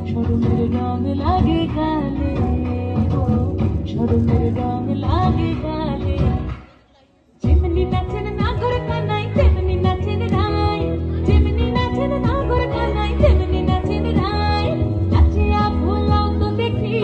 শরমের রং লাগে গালে, ও শরমের রং লাগে গালে। যেমনি নাচেন নাগর কানাই তেমনি নাচেন রায়, যেমনি নাচেন নাগর কানাই তেমনি নাচেন রায়। নাচিয়া ভোলাও তো দেখি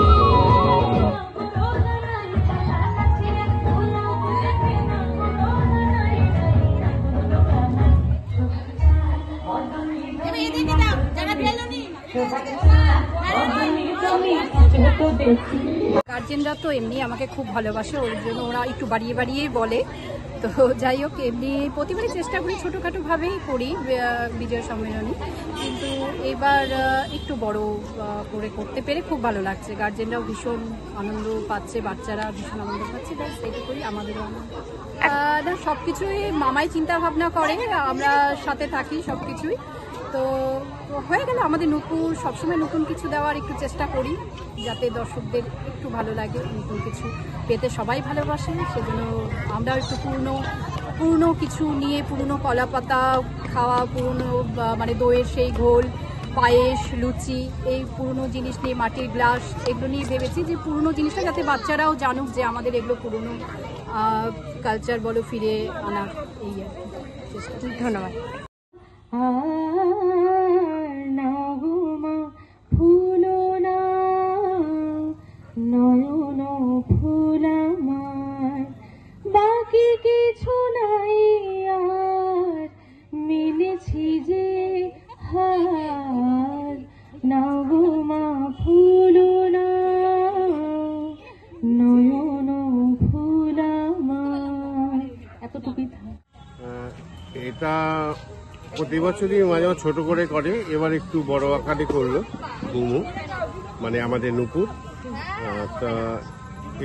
গার্জেনরা তো এমনি আমাকে খুব ভালোবাসে, ওর জন্য ওরা একটু বাড়িয়ে বাড়িয়েই বলে। তো যাই হোক, এমনি প্রতিবারই চেষ্টা করি, ছোটোখাটোভাবেই করি বিজয় সম্মেলনী, কিন্তু এবার একটু বড় করে করতে পেরে খুব ভালো লাগছে। গার্জেনরাও ভীষণ আনন্দ পাচ্ছে, বাচ্চারা ভীষণ আনন্দ পাচ্ছে, ব্যাস এইটুকুই আমাদেরও আনন্দ। না, সব কিছুই মামাই চিন্তা ভাবনা করে, আমরা সাথে থাকি সব কিছুই। তো হয়ে গেল আমাদের নতুন, সবসময় নতুন কিছু দেওয়ার একটু চেষ্টা করি, যাতে দর্শকদের একটু ভালো লাগে, নতুন কিছু পেতে সবাই ভালোবাসে। সেজন্য আমরাও একটু পুরনো কিছু নিয়ে, পুরনো কলা পাতা খাওয়া, পুরনো মানে দইয়ের সেই ঘোল, পায়েস, লুচি, এই পুরনো জিনিস নিয়ে, মাটির গ্লাস, এগুলো নিয়ে ভেবেছি যে পুরনো জিনিসটা যাতে বাচ্চারাও জানুক যে আমাদের এগুলো পুরনো কালচার বলো ফিরে আনার, এই আর কি। ধন্যবাদ। নয়ন ফুল আমার, বাকি কিছু নাই আর, মিলেছি যে হার। নগমা ফুল না, নয়ন ফুল আমার। এতটুকুই থাক। এটা প্রতি বছরই মাঝে মাঝে ছোট করে করে, এবার একটু বড় আকারে করলো বুমু, মানে আমাদের নুপুর। তা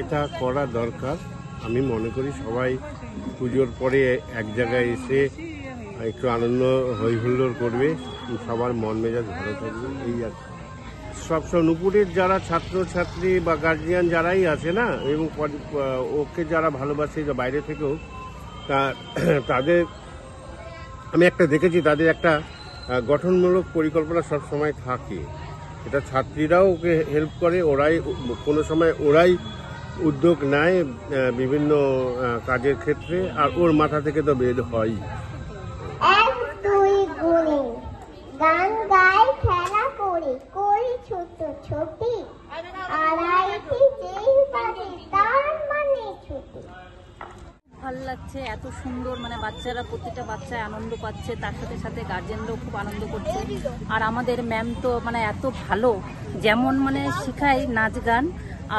এটা করা দরকার, আমি মনে করি সবাই পুজোর পরে এক জায়গায় এসে একটু আনন্দ হই হুল্লোড় করবে, সবার মন মেজাজ ভালো থাকবে, এই আর সব নুপুরের যারা ছাত্রছাত্রী বা গার্জিয়ান যারাই আছে না, এবং ওকে যারা ভালোবাসে বাইরে থেকেও, তাদের আমি একটা দেখেছি, তাদের একটা গঠনমূলক পরিকল্পনা সব সময় থাকে। এটা ছাত্রীরাও ওকে হেল্প করে, ওরাই কোনো সময় ওরাই উদ্যোগ নেয় বিভিন্ন কাজের ক্ষেত্রে, আর ওর মাথা থেকে তো বের হয়। এক দুই গুণে গান গাই, খেলা করি, করি ছোট ছোটি, আড়াইটি যেই পারে তার মানে ছুটি। ভালো লাগছে, এত সুন্দর, মানে বাচ্চারা, প্রতিটা বাচ্চায় আনন্দ পাচ্ছে, তার সাথে সাথে গার্জেনরাও খুব আনন্দ করছে। আর আমাদের ম্যাম তো মানে এত ভালো, যেমন মানে শেখায় নাচ গান,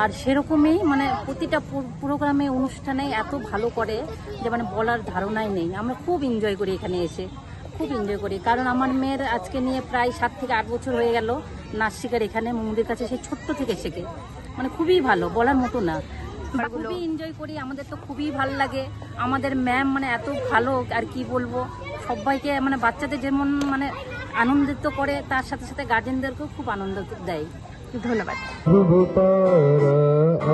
আর সেরকমই মানে প্রতিটা প্রোগ্রামে, অনুষ্ঠানে এত ভালো করে যে মানে বলার ধারণাই নেই। আমরা খুব এনজয় করি এখানে এসে, খুব এনজয় করি। কারণ আমার মেয়ের আজকে নিয়ে প্রায় 7 থেকে 8 বছর হয়ে গেল নাচ শেখার এখানে মুমুদের কাছে, সেই ছোট্ট থেকে শেখে, মানে খুবই ভালো, বলার মতো না। খুবই এনজয় করি, আমাদের তো খুবই ভালো লাগে। আমাদের ম্যাম মানে এত ভালো, আর কি বলবো, সবাইকে মানে বাচ্চাদের যেমন মানে আনন্দিত করে, তার সাথে সাথে গার্জেনদেরকেও খুব আনন্দ দেয়। ধন্যবাদ।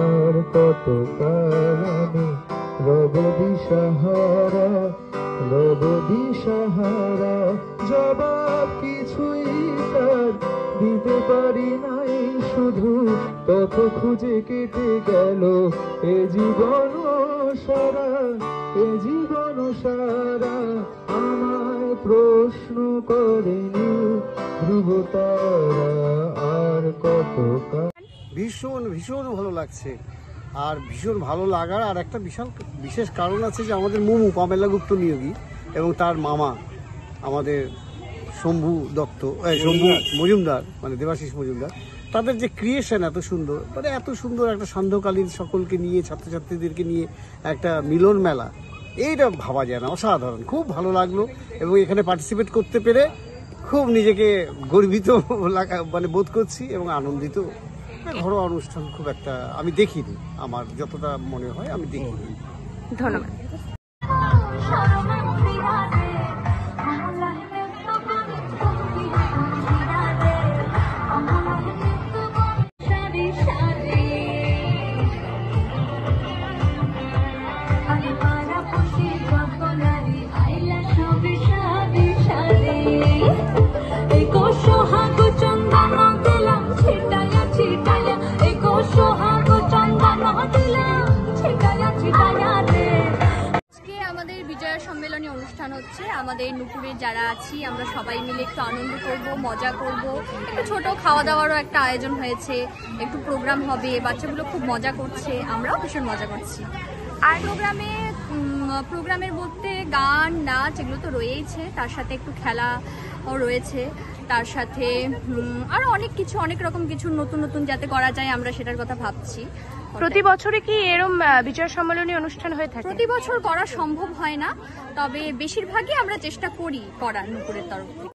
আর কত কারণে রব দিশাহারা, জবাব কিছুই তার দিতে পারি নাই, শুধু তত খুঁজে কেটে গেল এ জীবন সারা, আমায় প্রশ্ন করেনি ধ্রুবতারা আর কত। ভীষণ ভীষণ ভালো লাগছে, আর ভীষণ ভালো লাগার আর একটা বিশেষ কারণ আছে যে আমাদের মুমু পামেলা গুপ্ত নিয়োগী এবং তার মামা আমাদের শম্ভু মজুমদার, মানে দেবাশিস মজুমদার, তাদের যে ক্রিয়েশন এত সুন্দর, মানে এত সুন্দর একটা সান্ধ্যকালীন সকলকে নিয়ে, ছাত্রছাত্রীদেরকে নিয়ে একটা মিলন মেলা, এইটা ভাবা যায় না, অসাধারণ, খুব ভালো লাগলো। এবং এখানে পার্টিসিপেট করতে পেরে খুব নিজেকে গর্বিত মানে বোধ করছি এবং আনন্দিত। ঘরোয়া অনুষ্ঠান খুব একটা আমি দেখিনি, আমার যতটা মনে হয় আমি দেখিনি। ধন্যবাদ। সোহাগ চন্দন দিলাম হচ্ছে আমাদের নুপুরে যারা আছি আমরা সবাই মিলে একটু আনন্দ করব, মজা করব, একটা ছোট খাওয়া দাওয়ারও একটা আয়োজন হয়েছে, একটু প্রোগ্রাম হবে, বাচ্চাগুলো খুব মজা করছে, আমরাও ভীষণ মজা করছি। আর প্রোগ্রামের মধ্যে গান নাচ এগুলো তো রয়েইছে, তার সাথে একটু খেলাও রয়েছে, তার সাথে আরো অনেক কিছু, অনেক রকম কিছু নতুন নতুন যাতে করা যায় আমরা সেটার কথা ভাবছি। প্রতি বছরে কি এরকম বিজয় সম্মেলনী অনুষ্ঠান হয়ে থাকে? প্রতি বছর করা সম্ভব হয় না, তবে বেশিরভাগই আমরা চেষ্টা করি করার নুপুরের তরফ থেকে।